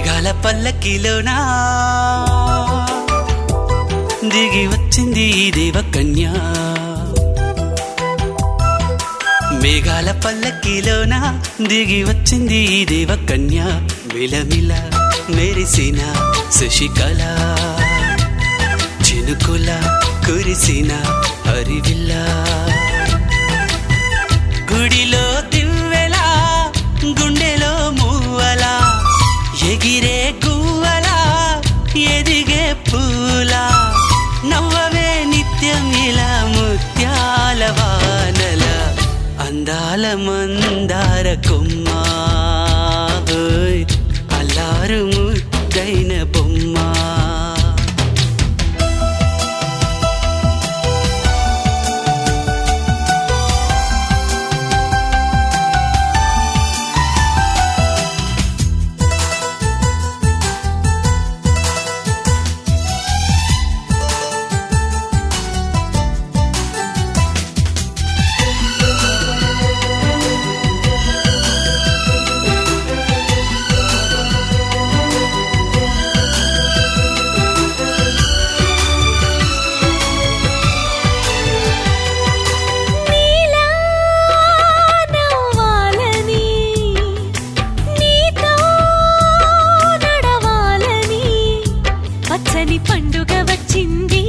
మేఘాల పల్లకిలోనా దిగి వచ్చింది దేవకన్య. మేఘాల పల్లకిలోనా దిగి వచ్చింది దేవకన్య. మిలమిల మెరిసిన శశికళ చినుకుల కురిసిన హరివిల్ల. గుడిలో దివ్వెలా గుండెలో మూవలా ఎగిరే గువ్వలా ఎదిగే పూలా. నవ్వవే నిత్యం ఇలా ముత్యాల వానల అందాల మందార కొమ్మ. అల్లారు ముద్దైన బొమ్మ. పండుగ వచ్చింది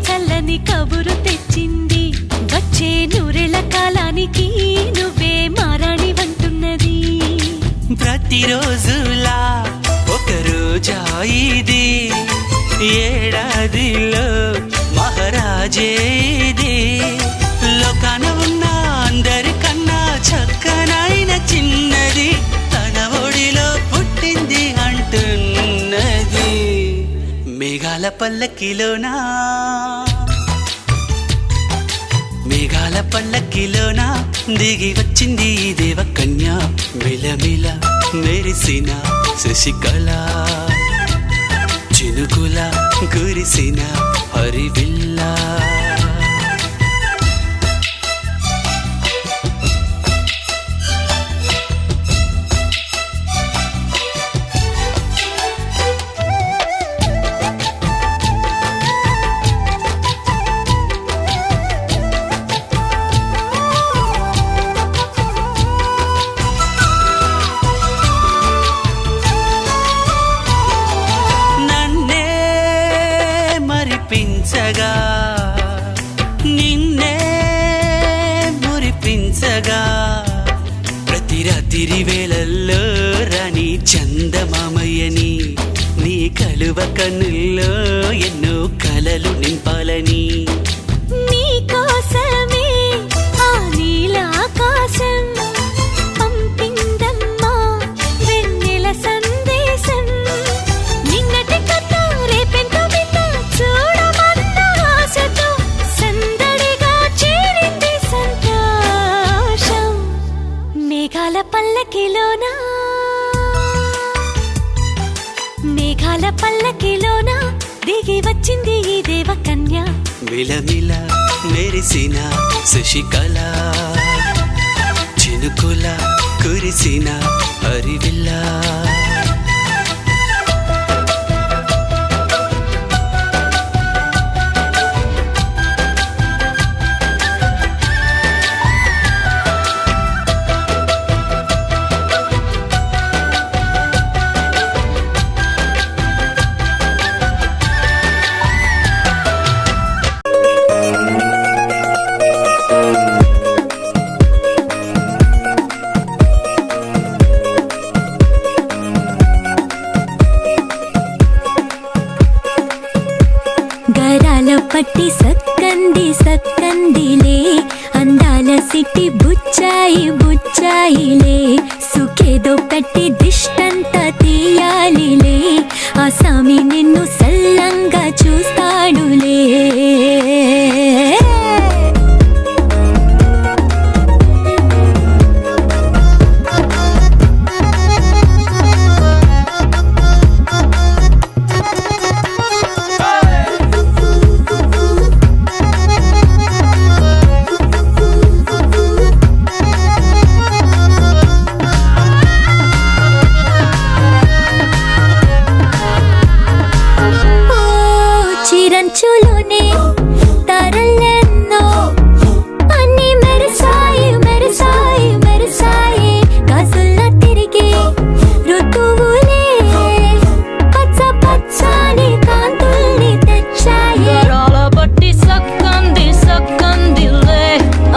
చల్లని కబురు తెచ్చింది. వచ్చే నూరెల కాలానికి నువ్వే మారాణి వంటున్నది. ప్రతిరోజులా ఒక రోజా ఇది ఏడాదిలో మహారాజే ఇది. లోకాన ఉన్న అందరికన్నా చక్కనైన చిన్నది తన ఒడిలో పుట్టింది అంటున్నది. మేఘాల పల్లకిలోనా మేఘాల పల్లకిలోనా దిగి వచ్చింది దేవకన్య. మిలమిల మెరిసిన శశికళ చినుకుల కురిసిన హరివిల్ల. నిన్నే మురిపించగా ప్రతి రాత్రి వేళల్లో రాణి చందమామయ్యని నీ కలువ కన్నుల్లో ఎన్నో కలలు నింపాలని. నీ కోసమే ఆ నీలాకాశం పంపిందమ్మా వెన్నెల సందేశం. నిన్నటి కథ రేపెంతో బిడ్డ చూడమన్న ఆశతో సందడిగా చేరింది సంతోషం. మేఘాల పల్లకిలోనా మేఘాల పల్లకిలోనా దిగి వచ్చింది ఈ దేవకన్య. మిలమిల మెరిసిన శశికళ చినుకుల కురిసిన హరివిల్ల. పట్టి సక్కంది సక్కందిలే అందాల సిట్టి బుచ్చాయి బుచ్చాయిలే. సుఖేదో పెట్టి దిష్టంతా తీయాలిలే ఆ సామి నిన్ను సల్లంగా చూస్తాడులే. చిరంచులోనే తరలెన్నో అన్ని మెరిసాయి మెరిసాయి మెరిసాయి కాసుల్లా తిరిగి ఋతువులే పచ్చ పచ్చని కాంతుల్ని తెచ్చాయి గరాల బట్టి సక్కంది సక్కందిలే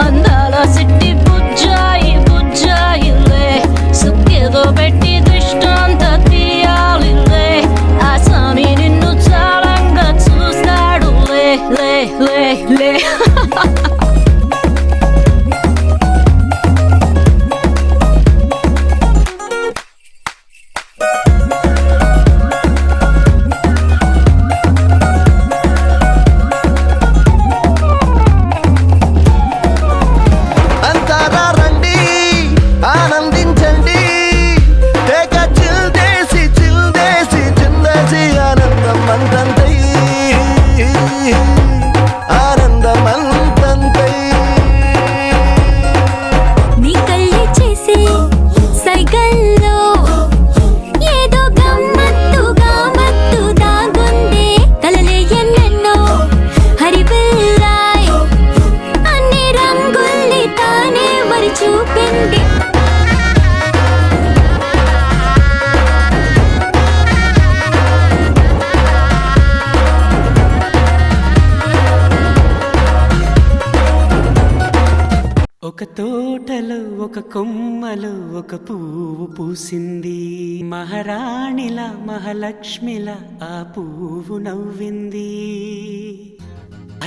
అందాల సిట్టి బుజ్జాయి బుజ్జాయిలే సుక్కేదో పెట్టి దృష్టాంత తీయాలిలే ఆ స్వామి నిన్ను చాలంగా చూస్తాడు లే లే లే లే అంతారా రండి ఆనందించండి తెగ చిల్దేసి చిందేసి ఆనందం అంతంతై ఆనందం అంతంతై నీ కళ్ళే చేసే సైగల్లో ఏదో గమ్మత్తుగా మత్తు దాగుందే కలలే ఎన్నెన్నో హరిబిల్లాయ్ అన్ని రంగుల్ని తానే మరి చూపింది ఒక తోటలో ఒక కొమ్మలో ఒక పువ్వు పూసింది మహారాణిలా మహాలక్ష్మిలా ఆ పువ్వు నవ్వింది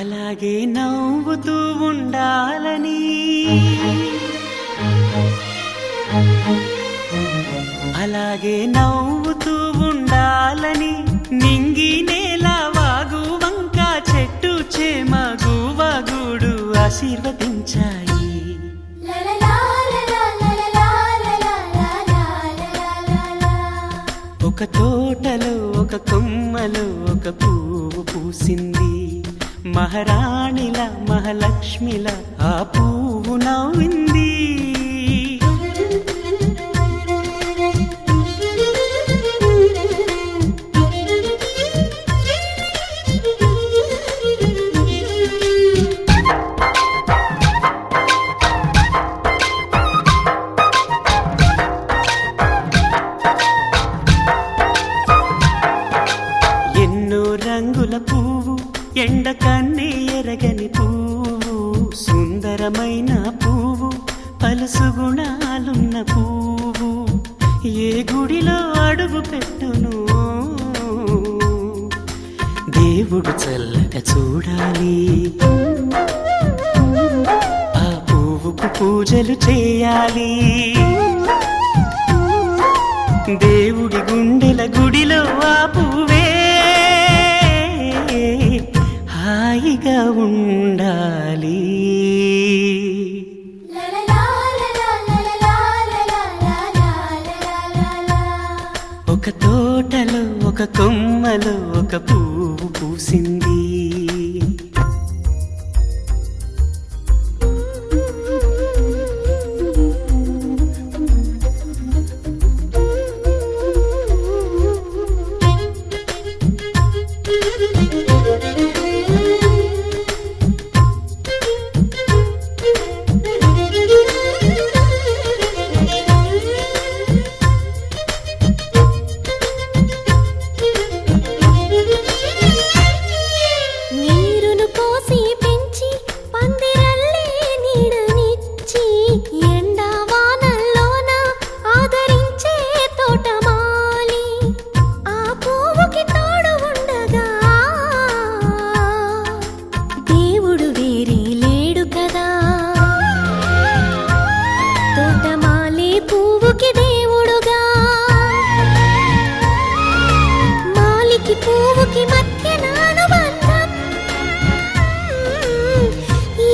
అలాగే నవ్వుతూ ఉండాలని అలాగే నవ్వుతూ ఉండాలని నింగి నేల వాగు వంక చెట్టు చేమ గువగుడు ఆశీర్వదించాయి ఒక తోటలో ఒక కొమ్మలో ఒక పువ్వు పూసింది మహారాణిల మహాలక్ష్మిల ఆ పువ్వు నవ్వింది ఎన్నో రంగుల పువ్వు ఎండ కన్నే ఎరగని పువ్వు సుందరమైన పువ్వు పలుసు గుణాలున్న పువ్వు ఏ గుడిలో అడుగు పెట్టును దేవుడు చల్లగా చూడాలి ఆ పువ్వుకు పూజలు చేయాలి దేవుడి గుండెల గుడిలో ఆ పువ్వే హాయిగా ఉండాలి ఒక తోటలో ఒక కొమ్మలో ఒక పువ్వు పూసింది నీరును పోసి పెంచి పందిరల్లే నీడనిచ్చి ఎండా వానల్లోన ఆదరించే తోటమాలి ఆ పువ్వుకి తోడు ఉండగా దేవుడు వేరే లేడు కదా తోటమాలి పువ్వుకి దేవుడుగా మాలికి పువ్వుకి మధ్య అనుబంధం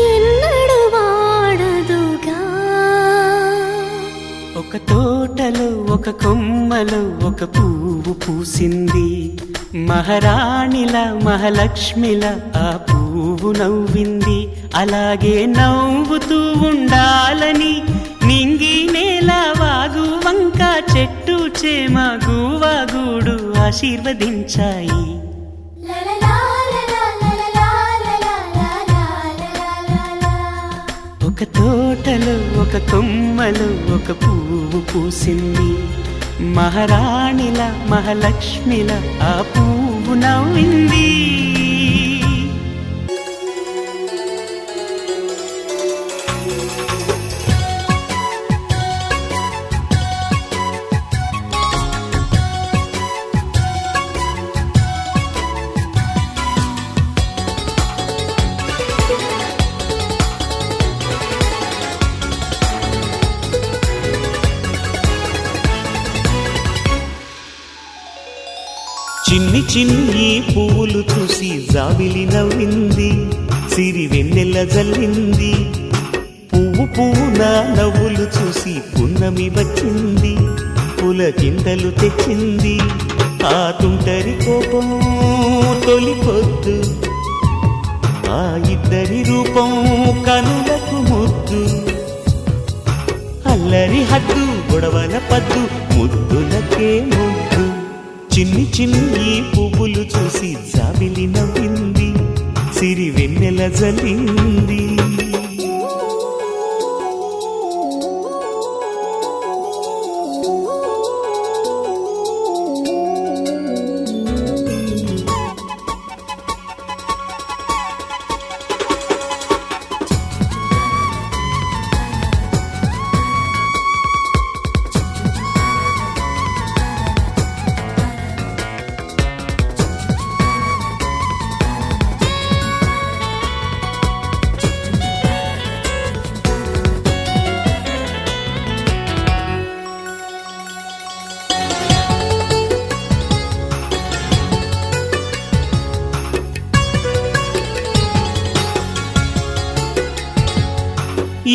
ఎన్నడు వాడదుగా ఒక తోటలో ఒక కొమ్మలో ఒక పువ్వు పూసింది మహారాణిల మహాలక్ష్మిల ఆ పువ్వు నవ్వింది అలాగే నవ్వుతూ ఉండాలని నింగి నేల వాగు వంక చెట్టు చేమ గువగుడు ఆశీర్వదించాయి La la la la la తోటలో ఒక కొమ్మలో ఒక పువ్వు పూసింది, మహారాణిలా మహాలక్ష్మిలా ఆ పువ్వు నవ్వింది. చిన్ని చిన్ని పువ్వులు చూసి జాబిలి నవ్వింది, సిరి వెన్నెల జల్లింది. పువ్వు పువ్వున నవ్వులు చూసి పున్నమి వచ్చింది, పులకింతలు తెచ్చింది. ఆ తుంటరి కోపం తొలి పొద్దు, ఆ ఇద్దరి రూపం కనులకు ముద్దు. అల్లరి హద్దు గొడవల పద్దు, ముద్దులకే ముద్దు. చిన్ని చిన్ని పువ్వులు చూసి జాబిలి నవ్వింది, సిరి వెన్నెల జల్లింది.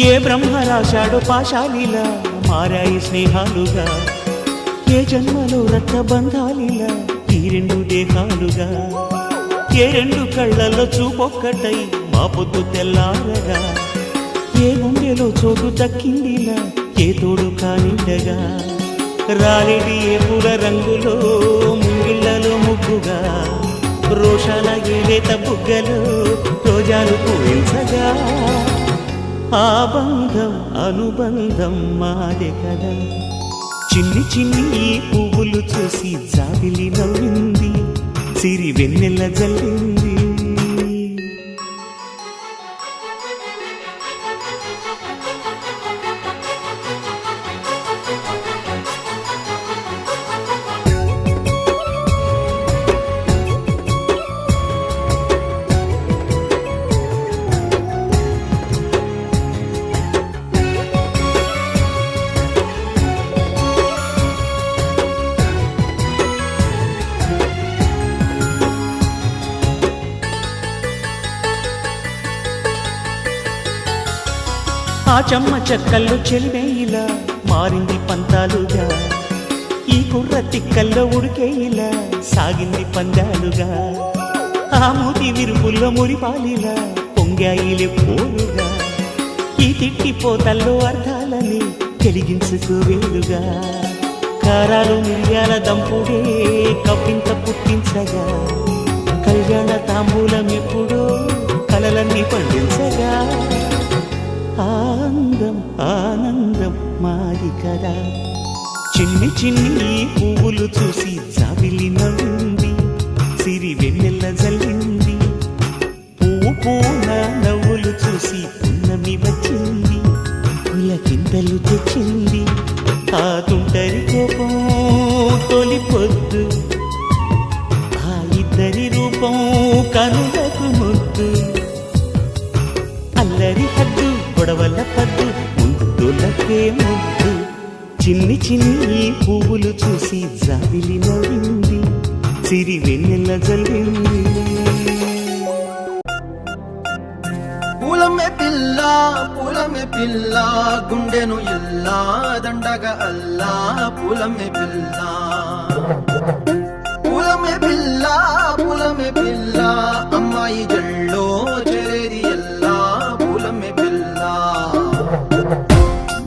ఏ బ్రహ్మ రాశాడో పాశాలిలా మారాయి స్నేహాలుగా, ఏ జన్మలో రక్త బంధాలిలా ఈ రెండు దేహాలుగా. ఏ రెండు కళ్ళల్లో చూపొక్కటై మా పొద్దు తెల్లారగా, ఏ గుండెలో చోటు దక్కిందిలా ఏ తోడు కానిండగా. రాలిడి ఏ పూల రంగులో ముంగిళ్ళలో ముగ్గుగా, రోషాల ఏలేత బుగ్గలో రోజాలు పూయించగా. ఆ బంధం అనుబంధం మాదే కదా. చిన్ని చిన్ని పువ్వులు చూసి జాబిలి నవ్వింది, సిరి వెన్నెల జల్లింది. ఆ చెమ్మ చెక్కల్లో చెలివేయిలా మారింది పంతాలుగా, ఈ కుర్ర తిక్కల్లో ఉడికేయిలా సాగింది పందాలుగా. ఆ మూతి విరుపుల్లో మురిపాలిలా పొంగాయిలే పోలుగా, ఈ తిట్టిపోతల్లో అర్థాలని కలిగించుకోవేలుగా. కారాలు మిరియాల దంపుడే కవ్వింత పుట్టించగా, కళ్యాణ తాంబూలం ఎప్పుడో కలలన్నీ పండించగా. ఆనందం ఆనందం మాది కదా. చిన్ని చిన్ని పువ్వులు చూసి జాబిలి నవ్వింది, సిరి వెన్నెల జల్లింది. పువ్వు పూన నవ్వులు చూసి పున్నమి వచ్చింది, పులకింతలు తెచ్చింది. ఆ తుంటరి కోపం తొలి పొద్దు, ఆ ఇద్దరి రూపం కనులకు ముద్దు. అల్లరి హద్దు గొడవల పద్దు, ముద్దులకే ముద్దు. చిన్ని చిన్ని పువ్వులు చూసి జాబిలి నవ్వింది, సిరి వెన్నెల జల్లింది. పూలమ్మే పిల్ల గుండెను ఇల్లా దండగా అల్లా. పూలమ్మే పిల్ల అమ్మాయి జల్లో చేరేది ఎల్లా. పూలమ్మే పిల్ల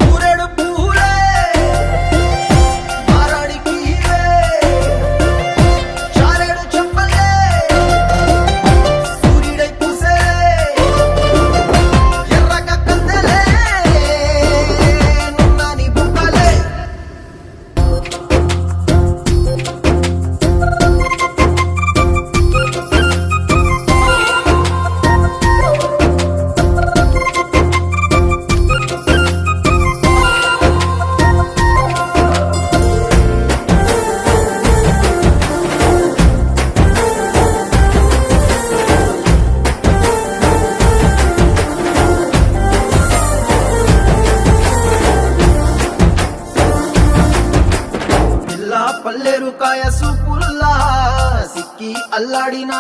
పూరెడు పూలే మారాడికి చారెడు చెప్పలే సూర్యుడై పూసే ఎర్రగా కందలే.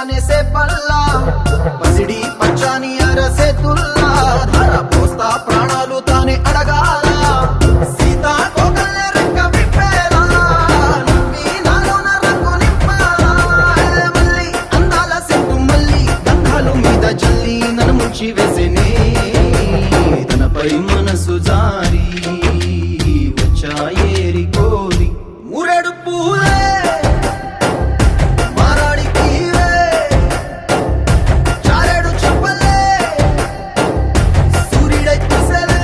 నేసే పల్లా పసిడి పచ్చాని అరసే తుల్లా ధర పోస్తా ప్రాణాలు తానే అడగాల సీతా కోకల్లే రెక్క విప్పేలా నవ్వి నాలోన రంగు నింపాలా మళ్ళీ అందాల సెట్టు మళ్ళీ గంధాలు మీద జల్లి నన్ను ముంచి వేసేనే తనపై మనసు జారి వచ్చాయేరి కోరి మురెడు పూలే మారాడికి చారెడు చెప్పలే సూర్యుడై కుసలే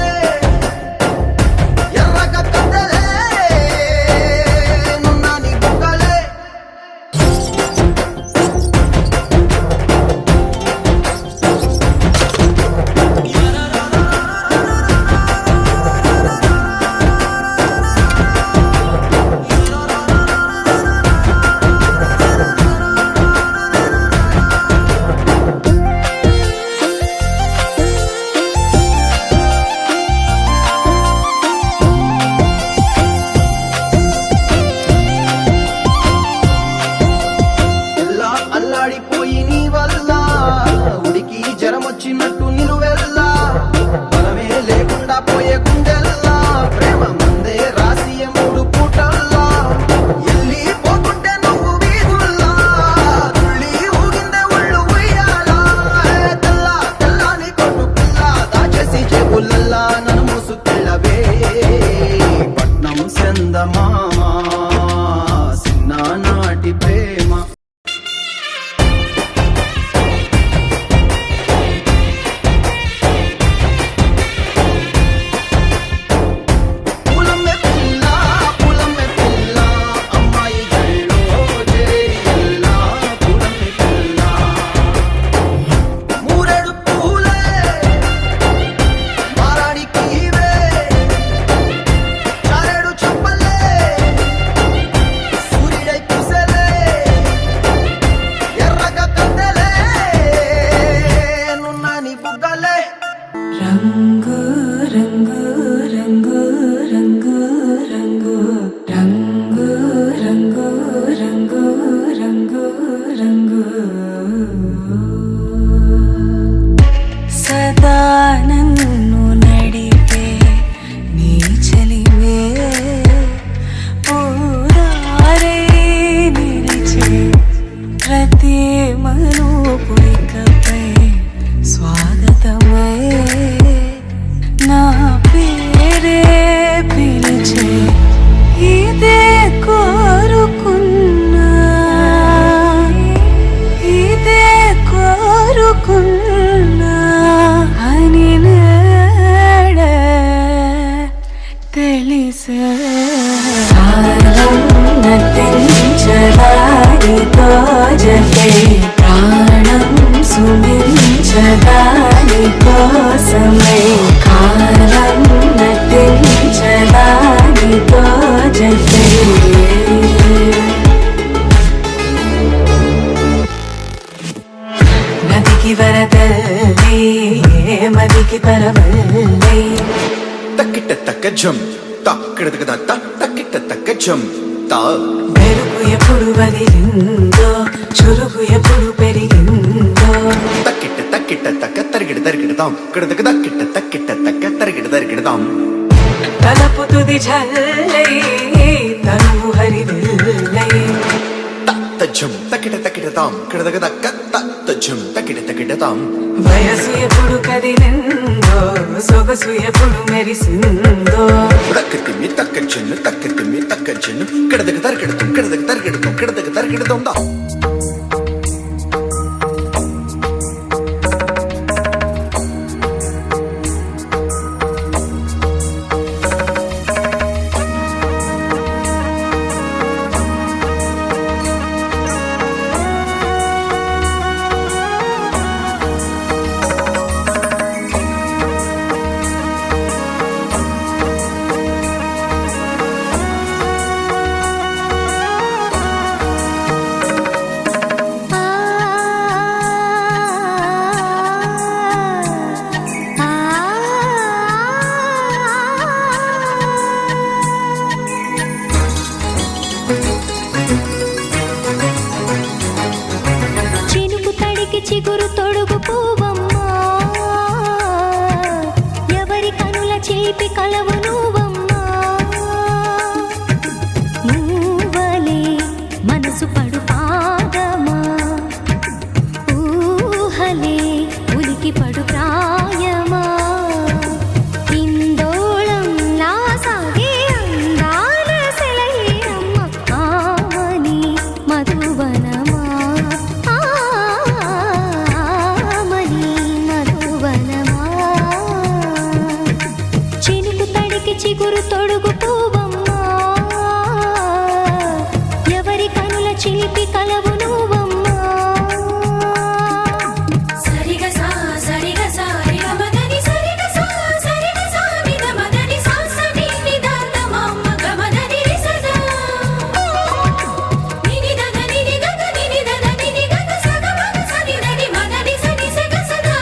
ఎర్రగా కట్టలే నున్నాని బుక్కలే ఎలా అల్లాడిపోయి నీ వల్ల ఉడికి జరమొచ్చినట్టు నిలువెల్లా బలమే లేకుండా పోయే గుండెల్లా ప్రేమ మందే రాసియ మూడు పూటల్లా ఎల్లి పోతుంటే నువ్వు వీధుల్లా తుళ్ళి ఊగిందే ఒళ్ళు ఉయ్యాలా తెల్ల తెల్లాని కొట్టు పిల్ల దాచేసి జేబులల్లా నన్ను మూసుకెళ్ళవే పట్నం సెందమామా చిన్ననాటి ప్రేమ పూలమ్మే పిల్ల అమ్మాయి జల్లో చేరియల్లా పూలమ్మే పిల్ల మూరెడు పూలే మారాడికి ఇవే చారెడు చెప్పలే సూర్యుడై కుసలే ఎర్రగా కట్టలే నున్నాని బుగ్గలే రంగు రంగు రంగు రంగు రంగు రంగు రంగు రంగు రంగు రంగు సదా నన్ను నడిపే నీ చలివే ఊరారే నిలిచే ప్రతి మనుపురికపై స్వాగతమై నా పేరే పిలిచే ఇదే కోరుకున్నా ఇదే కోరుకున్నా అని నాడ తెలిసే నటించడానితో జతే ప్రాణం సుమించదాని కోసమై కాలం నటించదానితో జతే నదికి వరదల్లి మదికి పరవల్లి తక్కిట తక్క జం తక్కిడతక దత్త తక్కిట తక్క జం తా మెరుపు ఎప్పుడు వదిలిందో చురుకు ఎప్పుడు పెరిగిందో తక్కిట తక్కిట తక్క తరిగిడ తరిగిడతాం కిడతక తక్కిట తక్కిట తక్క తరిగిడ తరిగిడతాం తలపు తుది జల్లై తనువు హరివిల్లై తజ్జం తక్కిట తక్కిడతాం కిడతక తక్క తజ్జం తక్కిట తక్కిడతాం వయసు ఎప్పుడు కదిలిందో సొగసు ఎప్పుడు మెరిసిందో తక్కతిమ్మి తక్కజ్జను కిడతక తరిగిడతాం కిడతక తరిగిడతాం కిడతక తరిగిడతాం దా తడికి చిగురు తొడుగు పూవమ్మా ఎవరి కనుల చేపి కలవు నువ్వమ్మా నువ్వలే మనసు పడు పాదమా ఊహలే ఉలికి పడు ప్రాయమా ఇందోళం నా సాగే అందాల సెలయేరమ్మ ఆమని మధువనమా ఆమని మధువనమా చినుకు తడికి చిగురు తొడుగు పూవమ్మా ఎవరి కనుల చిలిపి కలవు నువ్వమ్మా సరిగ సా సరిగ సా రిగ మదని సరిగ సా సరిగ సా నిద మదని సా సని నిదాత మమ్మ గమదని రిసదా నిని దద నిని గగ నిని దద నిని గగ సగ మగ సని దని మదని సని సగ సదా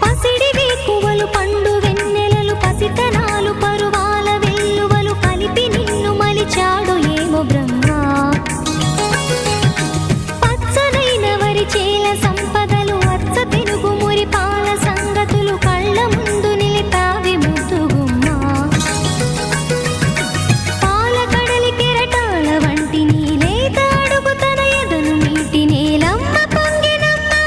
పసిడి వేకువలు పండు వెన్నెలలు పసితనాలు పరువాల వెల్లువలు కలిపి నిన్ను మలిచాడు ఏమో బ్రహ్మ పచ్చనైన వరి చేల సంపదలు అచ్చ తెనుగు మురి పాల సంగతులు కళ్ళ ముందు నిలిపావి ముద్దుగుమ్మా పాల కడలి కెరటాల వంటి నీలేత అడుగు తన ఎదను మీటి నేలమ్మ పొంగినమ్మా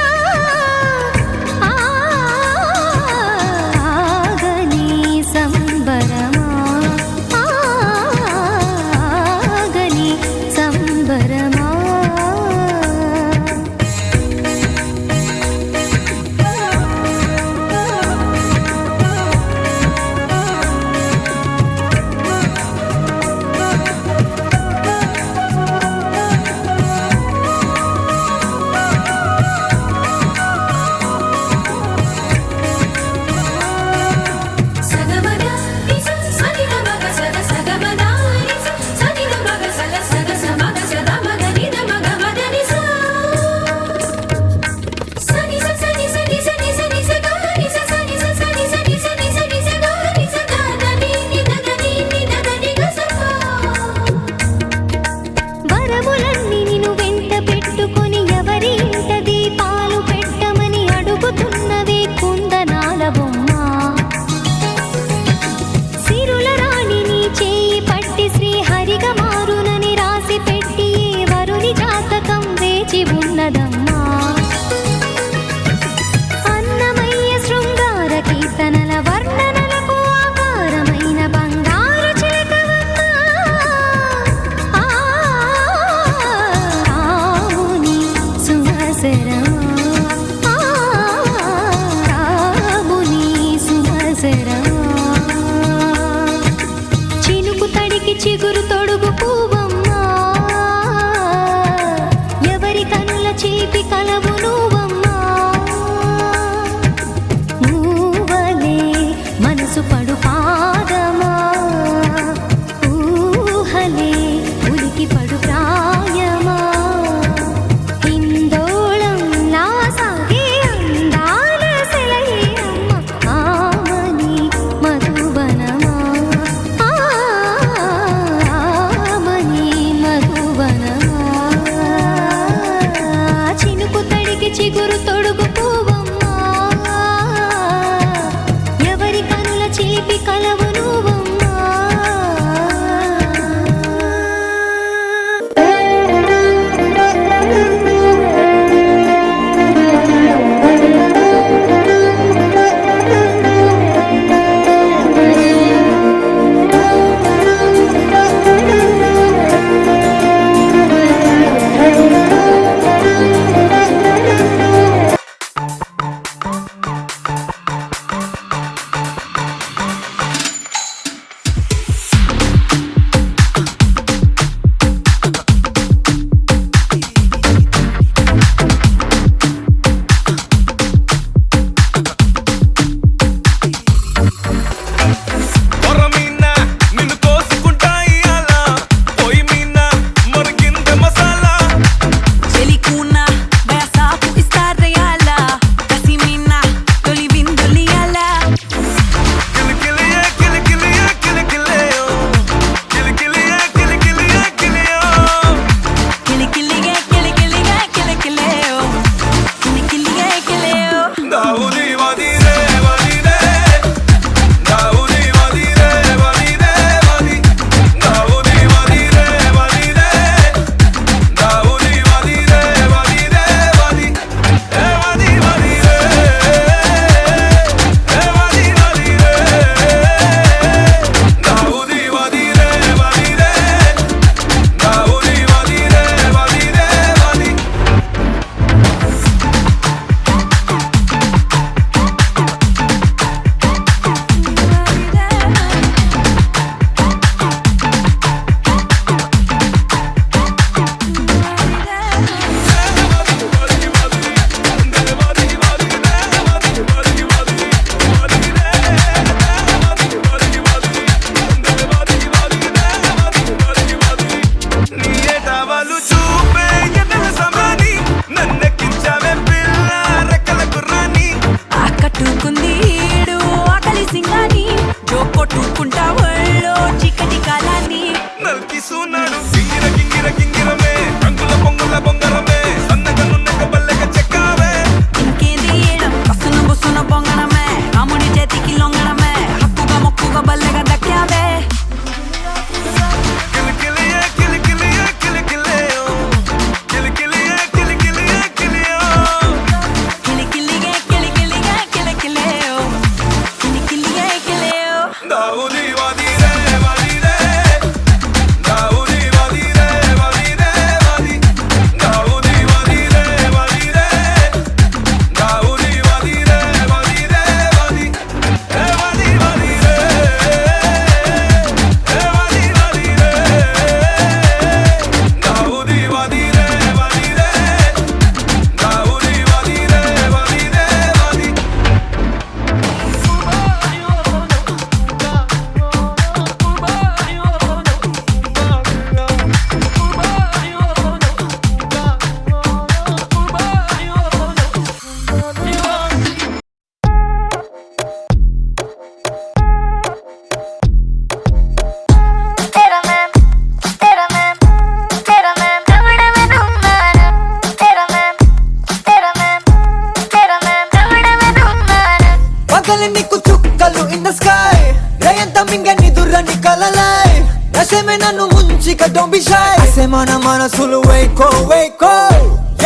పగల నీకు చుక్కలు ఇన్ ద స్కై రేయంత మింగని దుర్రని కలలై నసేమే నన్ను ముంచిక don't be shy అసే మన మనసులు వేకో వేకో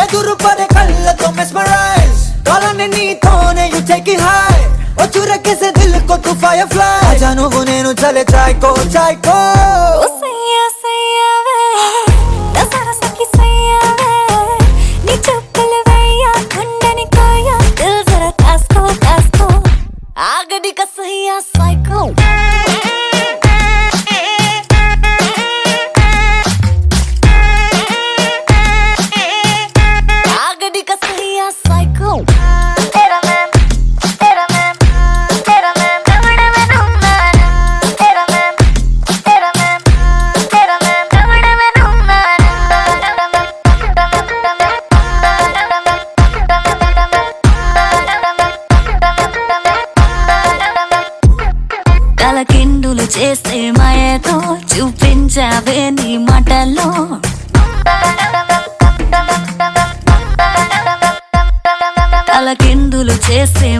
ఎదురు పడే కళ్ళతో mesmerize కాలనే నీతోనే you take it high ओ चुरा कैसे दिल को तू firefly आजा నువ్వు నేను చలే చాయ్కో చాయ్కో ఓ సయ్యా సయ్యా వే దసరా సఖి సయ్యా వే నీ చెప్పులు వేయా కొండని కాయా దిల్ జరా కాస్కో కాస్కో ఆగడి కా సయ్యా సైకో ఆగడి కా సయ్యా సైకో तेरा मैम तेरा मैम तेरा मैम दवड़ा में नुमाना तेरा मैम तेरा मैम तेरा मैम दवड़ा में नुमाना తలకిందులు చేసే మాయతో చూపించావే నీ మాటల్లో తలకిందులు చేసే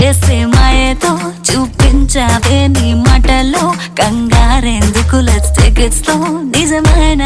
ఎసే మాయతో చూపించావే నీ మాటలో కంగారెందుకు లెట్స్ టేక్ ఇట్ స్లో